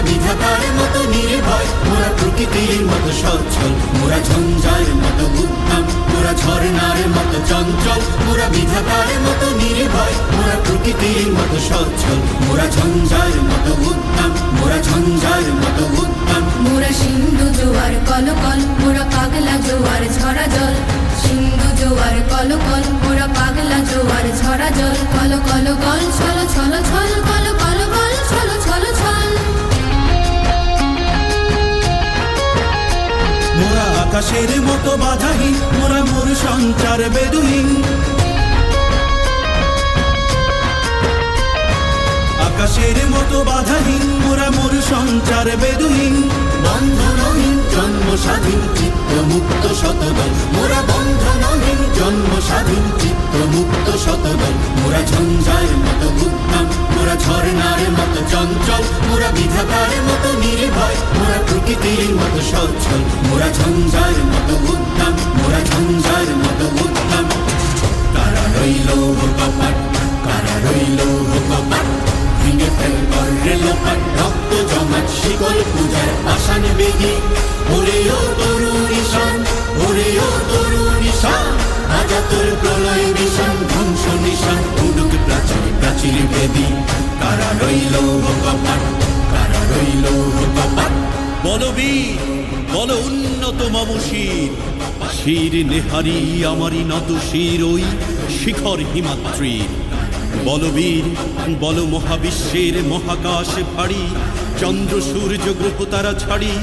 বিধাতার মতো নির্ভয়, মোরা প্রকৃতির মতো সচ্ছল, মোরা ঝঞ্ঝার মতো উদ্যম, মোরা ঝর্ণার মতো চঞ্চল, মোরা বিধাতার মতো নির্ভয়, মোরা প্রকৃতির মতো সচ্ছল, মোরা ঝঞ্ঝার মতো উদ্যম, মোরা ঝঞ্ঝার মতো উদ্যম। মোরা সিন্ধু জোয়ার কলকল, মোরা পাগলা জোয়ার ঝরা জল, সিন্ধু জোয়ার কলকল, মোরা পাগলা জোয়ার ঝরা জল, কল কল কল ছল ছল ছল, কল কল কল ছল ছল ছল। মোরা আকাশের মতো বাধাহীন, মোরা মোর সঞ্চার বেদুহীন, আকাশের মতো বাধাহীন, মোরা মোর সঞ্চার বেদুহীন। বন্ধনহীন জন্ম স্বাধীন চিত্ত মুক্ত শতদল, মোরা বন্ধনহীন জন্ম স্বাধীন চিত্ত মুক্ত শতদল, মোরা ঝঞ্ঝার মতো উদ্যম, মোরা ঝর্ণার মতো চঞ্চল, মোরা বিধাতার মতো নির্ভয়, মোরা প্রকৃতির মতো সচ্ছল, মোরা ঝঞ্ঝার মতো উদ্যম, মোরা ঝঞ্ঝার মতো উদ্যম। কারা রইল কপাট, কারা রইল কপাট, ভেঙে ফেল করলে লোপাট, রক্ত জমাট শিকল পূজার পাষাণ বেগে, ওরে ও তরুণ ঈশান, ওরে ও তরুণ ঈশান, আজা তোর প্রলয় বিষান, ধ্বংস নিশান, উডুক প্রাচীর প্রাচীর ভেদি। কারা রইল কপাট, কারা রইল কপাট। বলবীর বল উন্নত মম শির, শির নেহারি আমারি নত শির ওই শিখর হিমাদ্রির। বলবীর বল মহাবিশ্বের মহাকাশ ভারী, চন্দ্র সূর্য গ্রহ তারা ছাড়ি,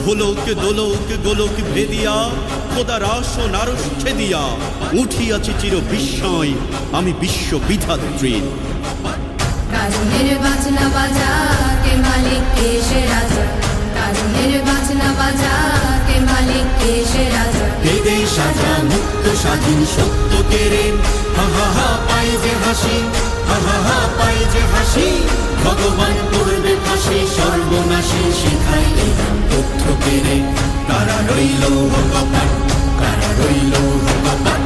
ভোলক দোলক গোলক ভেদিয়া, খোদার আসন আরশ ছেদিয়া, উঠিয়াছি চির বিস্ময় আমি বিশ্ব বিধাত্রীর। কাজনের বাজনা বাজা, কে মালিক কে সে রাজা, কাজনের বাজনা বাজা, কে মালিক কে সে রাজা। বেদে সাজা মুক্ত স্বাধীন সত্য কেড়ে, হা হা হা পাই যে হাসি, হা হা হা পাই যে হাসি, ভগবান করবে ফাঁসি সর্বনাশী, শিখাই এই তথ্য কেড়ে। কারা রইল কপাট, কারা রইল কপাট।